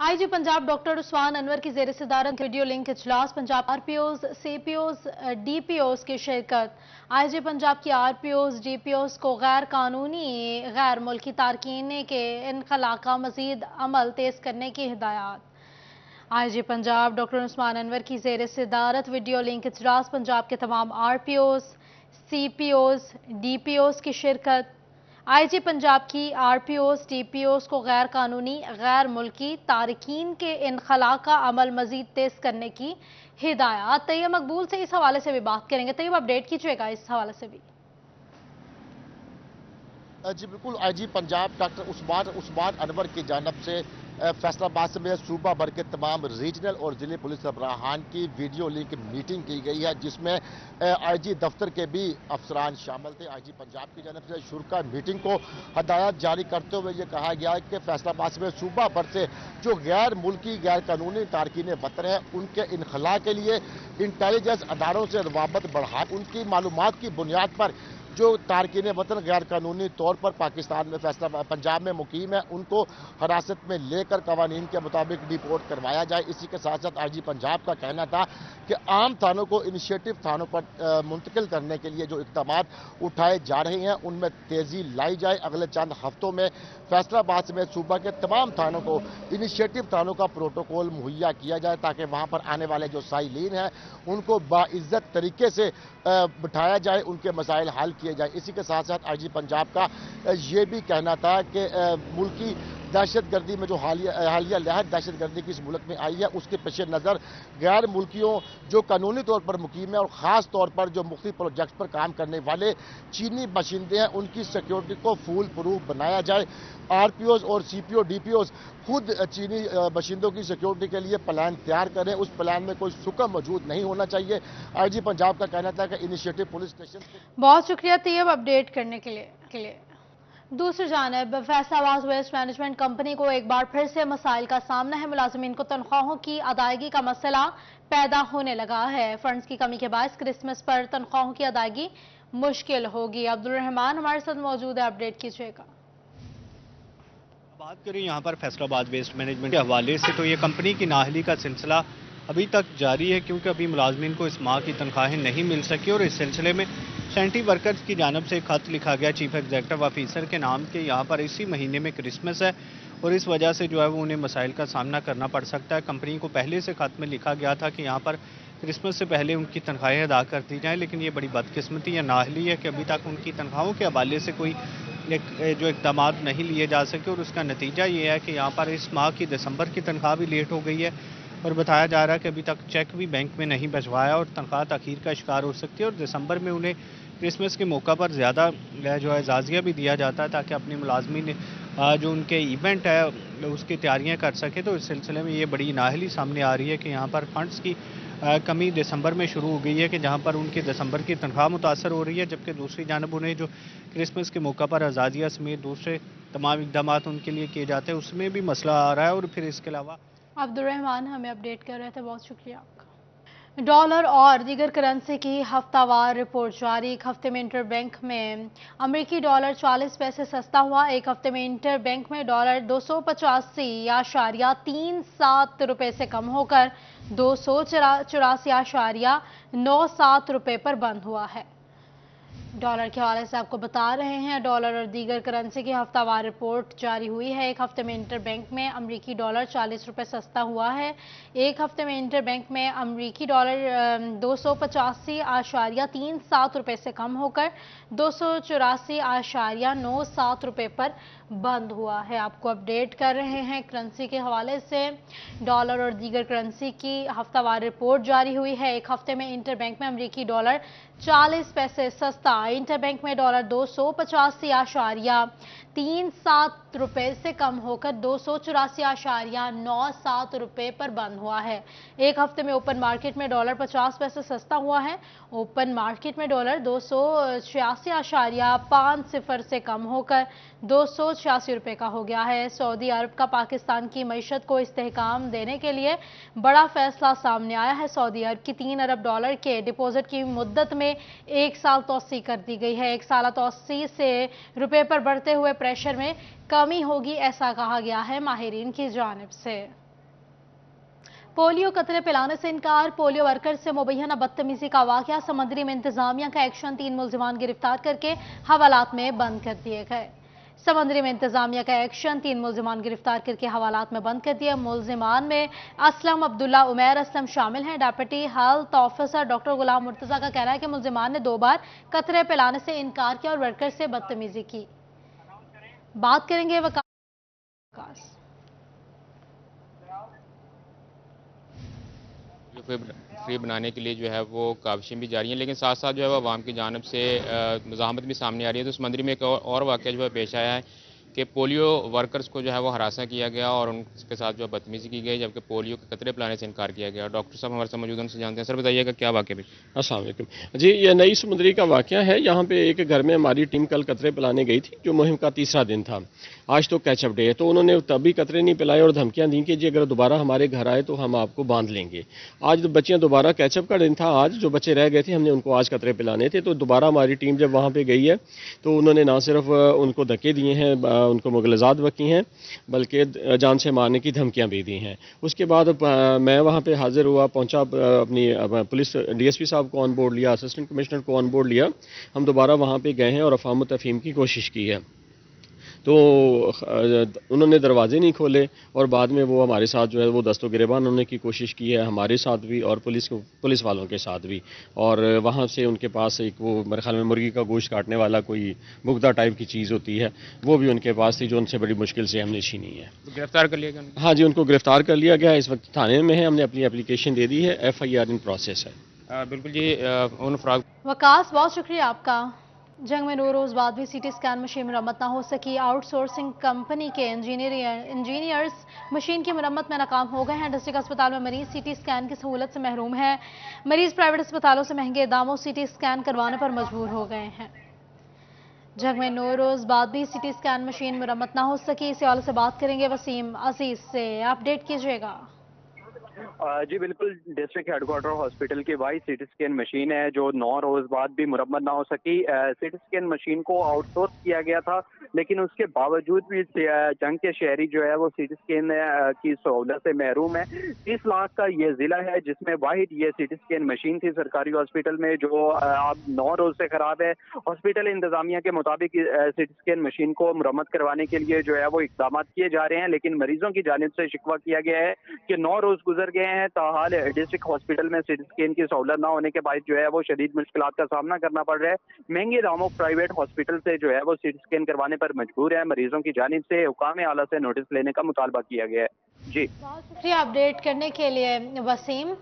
IG Punjab doctor Usman Anwar की जेर सदारत वीडियो लिंक इजलास पंजाब आरपीओज सीपीओज डीपीओज की शिरकत। आईजी पंजाब की आरपीओज डीपीओज को गैर कानूनी गैर मुल्की तारकीन के इनखला का मजीद अमल तेज करने की हिदायत। आईजी पंजाब डॉक्टर उस्मान अनवर की जेर सदारत वीडियो लिंक इजलास पंजाब के तमाम आरपीओज सीपीओज डीपीओज की शिरकत। आईजी पंजाब की आरपीओज टीपीओज को गैर कानूनी गैर मुल्की तारकीन के इनखला का अमल मजीद तेज करने की हिदायत। तैयब मकबूल से इस हवाले से भी बात करेंगे। तैयब अपडेट कीजिएगा इस हवाले से भी। जी बिल्कुल, आईजी पंजाब डॉक्टर उस्मान अनवर की जानब से फैसलाबाद में सूबा भर के तमाम रीजनल और जिले पुलिस सरबराहान की वीडियो लिंक मीटिंग की गई है, जिसमें आईजी दफ्तर के भी अफसरान शामिल थे। आईजी पंजाब की जानब से शुरा मीटिंग को हदायत जारी करते हुए ये कहा गया है कि फैसलाबाद में सूबा भर से जो गैर मुल्की गैर कानूनी तारकीन वतन है उनके इनखला के लिए इंटेलिजेंस अदारों से रवाबत बढ़ा उनकी मालूमात की बुनियाद पर जो तारकीन वतन गैर कानूनी तौर पर पाकिस्तान में फैसला पंजाब में मुकीम है उनको हिरासत में लेकर कवानीन के मुताबिक रिपोर्ट करवाया जाए। इसी के साथ साथ आईजी पंजाब का कहना था कि आम थानों को इनिशिएटिव थानों पर मुंतकिल करने के लिए जो इक़दाम उठाए जा रहे हैं उनमें तेज़ी लाई जाए। अगले चंद हफ्तों में फैसलाबाद में सूबा के तमाम थानों को इनिशिएटिव थानों का प्रोटोकॉल मुहैया किया जाए ताकि वहाँ पर आने वाले जो साइलीन हैं उनको बाइज्जत तरीके से बिठाया जाए, उनके मसाइल हल किए जाए। इसी के साथ साथ आईजी पंजाब का ये भी कहना था कि मुल्की दहशतगर्दी में जो हालिया लहर दहशतगर्दी की इस मुल्क में आई है उसके पेश नज़र गैर मुल्कियों जो कानूनी तौर पर मुकीम है और ख़ास तौर पर जो मुख्तलिफ प्रोजेक्ट पर काम करने वाले चीनी बाशिंदे हैं उनकी सिक्योरिटी को फूल प्रूफ बनाया जाए। आरपीओज और सीपीओ डीपीओज खुद चीनी बाशिंदों की सिक्योरिटी के लिए प्लान तैयार करें, उस प्लान में कोई सुकम मौजूद नहीं होना चाहिए। आईजी पंजाब का कहना था कि इनिशिएटिव पुलिस स्टेशन। बहुत शुक्रिया तैयब अपडेट करने के लिए। दूसरी जानब फैसलाबाद वेस्ट मैनेजमेंट कंपनी को एक बार फिर से मसाइल का सामना है। मुलाजमीन को तनख्वाहों की अदायगी का मसला पैदा होने लगा है। फंड्स की कमी के बायस क्रिसमस पर तनख्वाहों की अदायगी मुश्किल होगी। अब्दुल रहमान हमारे साथ मौजूद है, अपडेट कीजिएगा। बात करें यहाँ पर फैसलाबाद वेस्ट मैनेजमेंट के हवाले से तो ये कंपनी की नाअहली का सिलसिला अभी तक जारी है, क्योंकि अभी मुलाजमीन को इस माह की तनख्वाहें नहीं मिल सकी और इस सिलसिले में सैनिटरी वर्कर्स की जानब से खत लिखा गया चीफ एग्जीक्यूटिव ऑफिसर के नाम के यहाँ पर इसी महीने में क्रिसमस है और इस वजह से जो है वो उन्हें मसाइल का सामना करना पड़ सकता है। कंपनी को पहले से खत में लिखा गया था कि यहाँ पर क्रिसमस से पहले उनकी तनख्वाहें अदा कर दी जाएँ, लेकिन ये बड़ी बदकिस्मती या नाअहली है कि अभी तक उनकी तनख्वाहों के हवाले से कोई जो इक़दाम नहीं लिए जा सके और उसका नतीजा ये है कि यहाँ पर इस माह की दिसंबर की तनख्वाह भी लेट हो गई है और बताया जा रहा है कि अभी तक चेक भी बैंक में नहीं भिजवाया और तनख्वाह तखीर का शिकार हो सकती है और दिसंबर में उन्हें क्रिसमस के मौका पर ज़्यादा जो है जाजिया भी दिया जाता है ताकि अपनी मुलाजमीन जो उनके इवेंट है उसकी तैयारियाँ कर सके। तो इस सिलसिले में ये बड़ी नाअहली सामने आ रही है कि यहाँ पर फंड्स की कमी दिसंबर में शुरू हो गई है कि जहाँ पर उनकी दिसंबर की तनख्वाह मुतासर हो रही है, जबकि दूसरी जानब उन्हें जो क्रिसमस के मौका पर आज़ादिया समेत दूसरे तमाम इक़दाम उनके लिए किए जाते हैं उसमें भी मसला आ रहा है। और फिर इसके अलावा अब्दुल रहमान हमें अपडेट कर रहे थे, बहुत शुक्रिया आपका। डॉलर और दीगर करेंसी की हफ्तावार रिपोर्ट जारी। एक हफ्ते में इंटरबैंक में अमेरिकी डॉलर 40 पैसे सस्ता हुआ। एक हफ्ते में इंटरबैंक में डॉलर 285.37 रुपए से कम होकर 284.97 रुपए पर बंद हुआ है। डॉलर के हवाले से आपको बता रहे हैं, डॉलर और दीगर करेंसी की हफ्तावार रिपोर्ट जारी हुई है। एक हफ्ते में इंटरबैंक में अमरीकी डॉलर 40 रुपए सस्ता हुआ है। एक हफ्ते में इंटरबैंक में अमरीकी डॉलर 285.37 रुपए से कम होकर 284.97 रुपए पर बंद हुआ है। आपको अपडेट कर रहे हैं करेंसी के हवाले से। डॉलर और दीगर करेंसी की हफ्तावार रिपोर्ट जारी हुई है। एक हफ्ते में इंटरबैंक में अमरीकी डॉलर 40 पैसे सस्ता, इंटरबैंक में डॉलर 285.37 रुपए से कम होकर 284.97 रुपए पर बंद हुआ है। एक हफ्ते में ओपन मार्केट में डॉलर 50 पैसे सस्ता हुआ है। ओपन मार्केट में डॉलर 286.50 से कम होकर 286 रुपए का हो गया है। सऊदी अरब का पाकिस्तान की मईशत को इस्तेहकाम देने के लिए बड़ा फैसला सामने आया है। सऊदी अरब की 3 अरब डॉलर के डिपॉजिट की मुद्दत में 1 साल तोसी कर दी गई है। 1 साल तोसी से रुपए पर बढ़ते हुए प्रेशर में कमी होगी, ऐसा कहा गया है माहिरीन की जानिब से। पोलियो कतरे पिलाने से इनकार, पोलियो वर्कर से मुबैना बदतमीजी का वाकया। समंदरी में इंतजामिया का एक्शन, 3 मुलजिमान गिरफ्तार करके हवालात में बंद कर दिए गए। समंदरी में इंतजामिया का एक्शन, 3 मुलजिमान गिरफ्तार करके हवालात में बंद कर दिए। मुलजिमान में असलम, अब्दुल्ला, उमैर असलम शामिल हैं। डेप्यूटी हेल्थ ऑफिसर डॉक्टर गुलाम मुर्तजा का कहना है कि मुलजिमान ने 2 बार कतरे पिलाने से इनकार किया और वर्कर से बदतमीजी की। बात करेंगे वकास। जो फ्री बनाने के लिए जो है वो काविशें भी जारी हैं, लेकिन साथ साथ जो है वो आवाम की जानिब से मज़ाहमत भी सामने आ रही है। तो समंदरी में एक और वाक़या जो है पेश आया है कि पोलियो वर्कर्स को जो है वो हरासा किया गया और उनके साथ जो बदतमीजी की गई, जबकि पोलियो के कतरे पिलाने से इनकार किया गया। डॉक्टर साहब हमारे साथ मौजूद हैं, उनसे जानते हैं। सर बताइएगा क्या वाक़या भी? अस्सलाम वालेकुम जी, ये नई समुंदरी का वाक़या है। यहाँ पे एक घर में हमारी टीम कल कतरे पिलाने गई थी, जो मुहिम का तीसरा दिन था। आज तो कैचअप डे है, तो उन्होंने तभी कतरे नहीं पिलाए और धमकियां दी कि जी अगर दोबारा हमारे घर आए तो हम आपको बांध लेंगे। आज तो बच्चियां दोबारा, कैचअप का दिन था आज, जो बच्चे रह गए थे हमने उनको आज कतरे पिलाने थे। तो दोबारा हमारी टीम जब वहाँ पे गई है तो उन्होंने ना सिर्फ उनको धक्के दिए हैं, उनको मुगलजात बकी हैं, बल्कि जान से मारने की धमकियां भी दी हैं। उसके बाद मैं वहाँ पे हाजिर हुआ, पहुँचा, अपनी पुलिस DSP साहब को ऑन बोर्ड लिया, असिस्टेंट कमिश्नर को ऑन बोर्ड लिया। हम दोबारा वहाँ पे गए हैं और अफाम तफहीम की कोशिश की है। तो उन्होंने दरवाजे नहीं खोले और बाद में वो हमारे साथ जो है वो दस्तो गिरेबान होने की कोशिश की है, हमारे साथ भी और पुलिस वालों के साथ भी। और वहाँ से उनके पास एक, वो मेरे ख्याल में मुर्गी का गोश्त काटने वाला कोई बुगदा टाइप की चीज़ होती है, वो भी उनके पास थी, जो उनसे बड़ी मुश्किल से हमने छीनी है। तो गिरफ्तार कर लिया गया? हाँ जी, उनको गिरफ्तार कर लिया गया है। इस वक्त थाने में है, हमने अपनी एप्लीकेशन दे दी है, FIR इन प्रोसेस है। बिल्कुल जी। उन फराग वकास, बहुत शुक्रिया आपका। जंग में 9 रोज बाद भी CT स्कैन मशीन मरम्मत ना हो सकी। आउटसोर्सिंग कंपनी के इंजीनियर्स मशीन की मरम्मत में नाकाम हो गए हैं। डिस्ट्रिक्ट अस्पताल में मरीज CT स्कैन की सहूलत से महरूम है। मरीज प्राइवेट अस्पतालों से महंगे दामों CT स्कैन करवाने पर मजबूर हो गए हैं। जंग में 9 रोज बाद भी CT स्कैन मशीन मरम्मत ना हो सकी। इस हवाले से बात करेंगे वसीम अजीज से, अपडेट कीजिएगा। जी बिल्कुल, डिस्ट्रिक्ट हेडक्वार्टर हॉस्पिटल की वाई CT स्कैन मशीन है जो 9 रोज बाद भी मुरम्मत ना हो सकी। CT स्कैन मशीन को आउटसोर्स किया गया था, लेकिन उसके बावजूद भी जंग के शहरी जो है वो CT स्कैन की सहूलत से महरूम है। 30 लाख का ये जिला है जिसमें वाहिद ये CT स्कैन मशीन थी सरकारी हॉस्पिटल में, जो अब 9 रोज से खराब है। हॉस्पिटल इंतजामिया के मुताबिक CT स्कैन मशीन को मुरम्मत करवाने के लिए जो है वो इकदाम किए जा रहे हैं, लेकिन मरीजों की जानिब से शिकवा किया गया है कि 9 रोज गुजर गए हैं, ताहाल डिस्ट्रिक्ट हॉस्पिटल में CT स्कैन की सहूलत ना होने के बाद जो है वो शदीद मुश्किलात का सामना करना पड़ रहा है। महंगे दामों प्राइवेट हॉस्पिटल से जो है वो CT स्कैन करवाने पर मजबूर है। मरीजों की जानिब से हुकाम आला से नोटिस लेने का मुतालबा किया गया है। जी बहुत शुक्रिया अपडेट करने के लिए वसीम।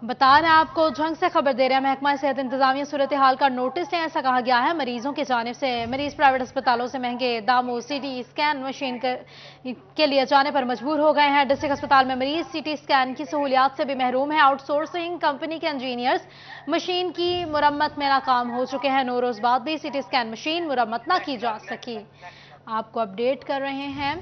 बता रहे हैं आपको, जंग से खबर दे रहे हैं महकमा सेहत इंतजामिया सूरत हाल का नोटिस है। ऐसा कहा गया है मरीजों की जानिब से मरीज प्राइवेट अस्पतालों से महंगे दामों CT स्कैन मशीन के लिए जाने पर मजबूर हो गए हैं। डिस्ट्रिक्ट अस्पताल में मरीज CT स्कैन की सहूलियात से भी महरूम है। आउटसोर्सिंग कंपनी के इंजीनियर्स मशीन की मुरम्मत में नाकाम हो चुके हैं। 9 रोज बाद भी CT स्कैन मशीन मुरम्मत ना की जा सकी। आपको अपडेट कर रहे हैं,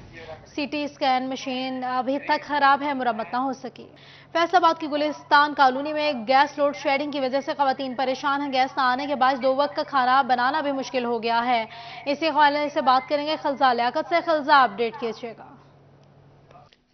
CT स्कैन मशीन अभी तक खराब है, मुरम्मत ना हो सकी। फैसलाबाद की गुलिस्तान कॉलोनी में गैस लोड शेडिंग की वजह से खवातीन परेशान हैं। गैस न आने के बाद 2 वक्त का खाना बनाना भी मुश्किल हो गया है। इसी हवाले से बात करेंगे खलजा लियाकत से। खलजा, अपडेट कीजिएगा।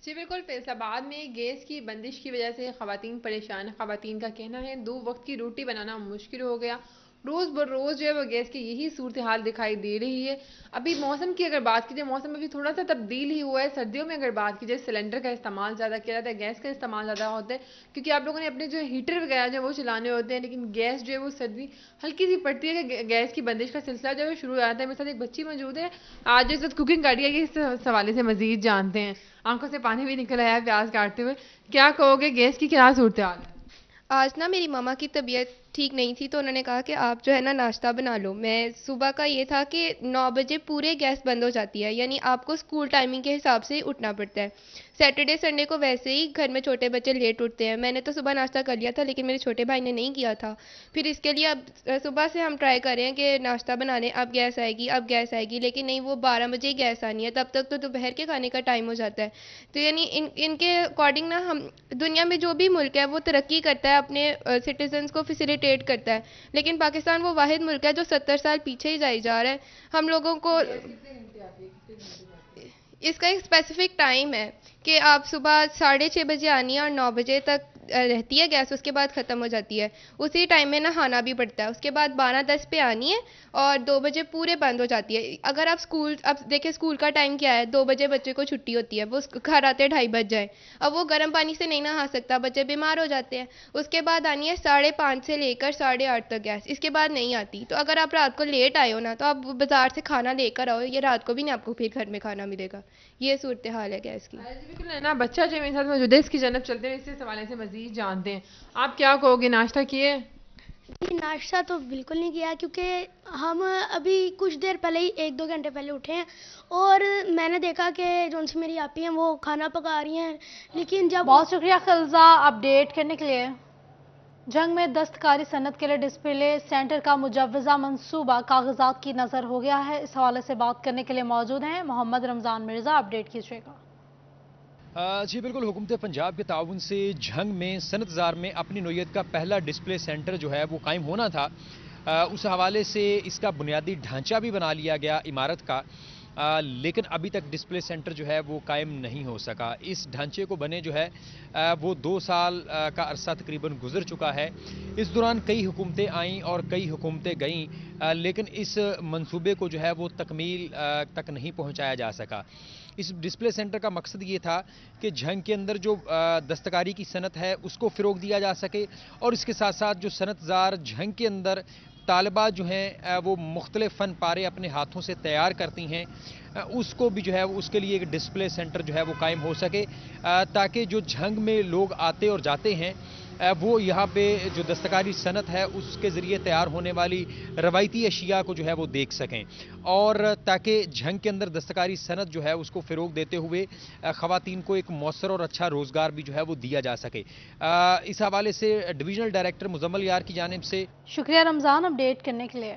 जी बिल्कुल, फैसलाबाद में गैस की बंदिश की वजह से खवातीन परेशान हैं। खवातीन का कहना है 2 वक्त की रोटी बनाना मुश्किल हो गया। रोज़ बर रोज़ जो है वो गैस की यही सूरत हाल दिखाई दे रही है। अभी मौसम की अगर बात कीजिए, मौसम में भी थोड़ा सा तब्दील ही हुआ है। सर्दियों में अगर बात कीजिए, सिलेंडर का इस्तेमाल ज़्यादा किया जाता है, गैस का इस्तेमाल ज़्यादा होता है, क्योंकि आप लोगों ने अपने जो हीटर वगैरह जो है वो चलाने होते हैं। लेकिन गैस जो है वो सर्दी हल्की सी पड़ती है कि गैस की बंदिश का सिलसिला जो है शुरू हो जाता है। मेरे साथ एक बच्ची मौजूद है, आज इस वक्त कुकिंग कर रही है, इस हवाले से मजीद जानते हैं। आंखों से पानी भी निकल आया है प्याज काटते हुए। क्या कहोगे, गैस की क्या सूरत हाल है? आज ना मेरी मामा की तबीयत ठीक नहीं थी, तो उन्होंने कहा कि आप जो है ना नाश्ता बना लो। मैं सुबह का ये था कि 9 बजे पूरे गैस बंद हो जाती है, यानी आपको स्कूल टाइमिंग के हिसाब से ही उठना पड़ता है। सैटरडे संडे को वैसे ही घर में छोटे बच्चे लेट उठते हैं। मैंने तो सुबह नाश्ता कर लिया था, लेकिन मेरे छोटे भाई ने नहीं किया था। फिर इसके लिए अब सुबह से हम ट्राई कर रहे हैं कि नाश्ता बनाने, अब गैस आएगी, अब गैस आएगी, लेकिन नहीं, वो 12 बजे ही गैस आनी है। तब तक तो दोपहर के खाने का टाइम हो जाता है। तो यानी इनके अकॉर्डिंग ना, हम दुनिया में जो भी मुल्क है वो तरक्की करता है, अपने सिटीजन्स को फैसिलिटेट करता है, लेकिन पाकिस्तान वो वाहिद मुल्क है जो 70 साल पीछे ही जाई जा रहा है। हम लोगों को इसका एक स्पेसिफिक टाइम है کہ آپ صبح 6:30 بجے آنی ہے اور 9 بجے تک رہتی ہے گیس، اس کے بعد ختم ہو جاتی ہے. اسی ٹائم میں نہانا بھی پڑتا ہے. اس کے بعد 12:10 پہ آنی ہے اور 2 بجے پورے بند ہو جاتی ہے. اگر آپ اسکول، اب دیکھیں اسکول کا ٹائم کیا ہے، 2 بجے بچے کو چھٹی ہوتی ہے، وہ گھر آتے 2:30 بج جائے. اب وہ گرم پانی سے نہیں نہا سکتا، بچے بیمار ہو جاتے ہیں. اس کے بعد آنی ہے 5:30 سے لے کر 8:30 تک گیس، اس کے بعد نہیں آتی. تو اگر آپ رات کو لیٹ آئے ہو نا تو آپ بازار سے کھانا لے کر آؤ، یہ رات کو بھی نہیں آپ کو پھر گھر میں کھانا ملے گا. یہ صورتحال ہے گیس کی. بالکل ہے نا. بچہ جو میرے ساتھ موجود ہے، اس کی جانب چلتے ہیں، اس سے حوالے سے مزید جانتے ہیں. آپ کیا کہو گے، ناشتہ کیے؟ جی ناشتہ تو بالکل نہیں کیا، کیونکہ ہم ابھی کچھ دیر پہلے ہی 1-2 گھنٹے پہلے اٹھے ہیں اور میں نے دیکھا کہ جو سی میری آپی ہیں وہ کھانا پکا رہی ہیں، لیکن جب... بہت شکریہ خلزہ اپڈیٹ کرنے کے لیے. جنگ میں دستکاری صنعت کے لیے ڈسپلے سینٹر کا مجوزہ منصوبہ کاغذات کی نظر ہو گیا ہے. اس حوالے سے بات کرنے کے لیے موجود ہیں محمد رمضان مرزا. اپڈیٹ کیجیے گا. جی بالکل، حکومت پنجاب کے تعاون سے جھنگ میں صنعت زار میں اپنی نوعیت کا پہلا ڈسپلے سینٹر جو ہے وہ قائم ہونا تھا. اس حوالے سے اس کا بنیادی ڈھانچہ بھی بنا لیا گیا عمارت کا، لیکن ابھی تک ڈسپلے سینٹر جو ہے وہ قائم نہیں ہو سکا. اس ڈھانچے کو بنے جو ہے وہ 2 سال کا عرصہ تقریباً گزر چکا ہے. اس دوران کئی حکومتیں آئیں اور کئی حکومتیں گئیں، لیکن اس منصوبے کو جو ہے وہ تکمیل تک نہیں پہنچایا جا سکا. اس ڈسپلے سینٹر کا مقصد یہ تھا کہ جھنگ کے اندر جو دستکاری کی صنعت ہے اس کو فروغ دیا جا سکے، اور اس کے ساتھ ساتھ جو صنعت زار جھنگ کے اندر طالبات جو ہیں وہ مختلف فن پارے اپنے ہاتھوں سے تیار کرتی ہیں، اس کو بھی جو ہے اس کے لیے ایک ڈسپلے سینٹر جو ہے وہ قائم ہو سکے، تاکہ جو جھنگ میں لوگ آتے اور جاتے ہیں وہ یہاں پہ جو دستکاری صنعت ہے اس کے ذریعے تیار ہونے والی روایتی اشیاء کو جو ہے وہ دیکھ سکیں، اور تاکہ جھنگ کے اندر دستکاری صنعت جو ہے اس کو فروغ دیتے ہوئے خواتین کو ایک مؤثر اور اچھا روزگار بھی جو ہے وہ دیا جا سکے. اس حوالے سے ڈویژنل ڈائریکٹر مزمل یار کی جانب سے شکریہ رمضان اپڈیٹ کرنے کے لیے.